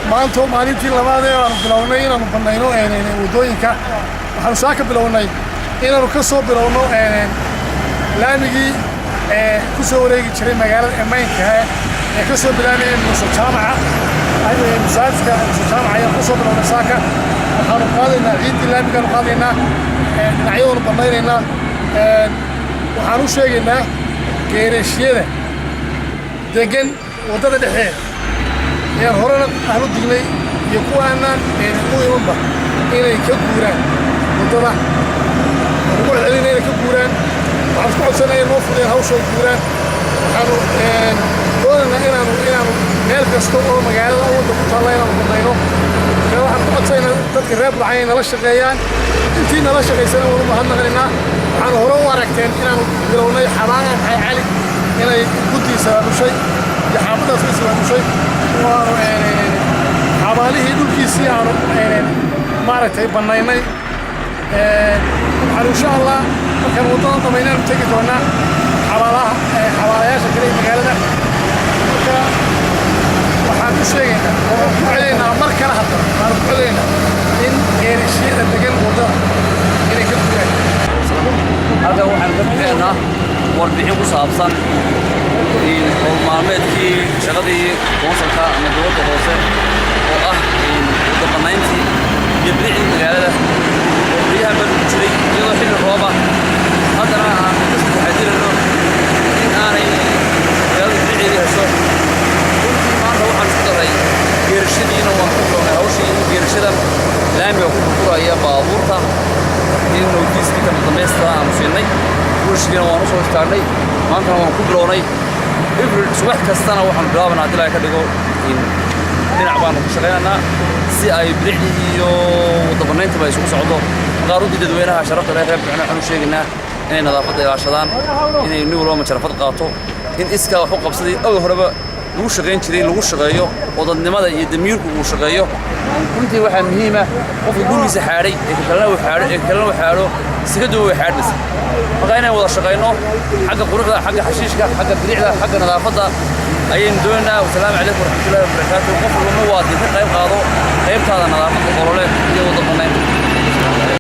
maanta maalintii labaad ee aan bilownay inaanu banayno wadooyinka waxaanu saaka bilownay inaanu ka soo bilowno laamigii ku soo wareegi jiray magaalada Emaynka ee ka soo bilaabay Muuse Jaamaca masaajidka Muuse Jaamaca ayaa ku soo bilownay saaka waxaanu qaadaynaa ciidii laamigaanu qaadaynaa dhinacyadanu banaynaynaa waxaan u sheegaynaa geerashyada degan wadada dhexeeda ee horena aanu dignay iyo kuwaanaan u imanba inay ka guuraan wadada ugu celinay inay ka guuraan waxaan isku codsanayaa noo fudeen hawsha guuraan waxaanu doonaynaa inaanu meel kasta oo magaalada wadda ku taalla inaanu banayno waxaan ku codsanaynaa dadka reer Burco inay nala shaqeeyaan intii nala shaqaysana waanu mahadnaqaynaa waxaanu hore u aragteen inaanu bilownay xabaalaan maxay cali inay guddiisa dhushay iyo xaafadaas ka soo dhushay waanu xabaalihii dhulkiisii aanu maaragtay banaynay waxaan insha Allah markaan wadada dhammaynaan tegi doonaa xabaalayaasha kale ee magaalada marka waxaan u sheegaynaa oo ku celeynaa mar kale hadda waxaan ku celeynaa in geerashyada degan wadada inay ka guuraan halkan waxaan ka bixinaa warbixin ku saabsan maalmeedkii shaqadii konsolka ama dowladda hoose oo ah wadda banayntii iyo bilicii magaalada oo biyaha bal ku jiray iyadoo xilli rooba haddana aan ka soo taxadirayno in aanay magaalada biliceedii hesho runtii maanta waxaan isku daray geerashadiina waan ku doonay hawshii in geerashadan laamiga ku furaya baabuurta in notiiskii kama dhammaystira aanu siinay bulshadiina waan u soo istaarnay maantana waan ku bilownay subax kastana waxaan bilaabanaa haddii laga ka dhigo dhinac baanu ku shaqaynaynaa si ay bilicdii iyo wadda bannayntaba isugu socdo maqaaruddii dadweynaha sharafta reer Burco waxaanu sheegaynaa inay nadaafadda ilaashadaan inay nin walba majarafad qaato in iskaa wax u qabsaday oga horeba lagu shaqayn jiray lagu shaqeeyo oo dadnimada iyo damiirku uu shaqeeyo runtii waxaa muhiima qofka gurigiisa xaadhay ee kalena waxaadho sikadu way xaadhaysa marka inaan wada shaqayno xagga quruxda xagga xashiishka xagga bilicda xagga nadaafadda ayaynu doonaynaa wasalaamu calaykum waraxmatullaahi wabarakaatuh qof walba waa ka qayb qaado qaybtaada nadaafadda olole iyo wada bannaynta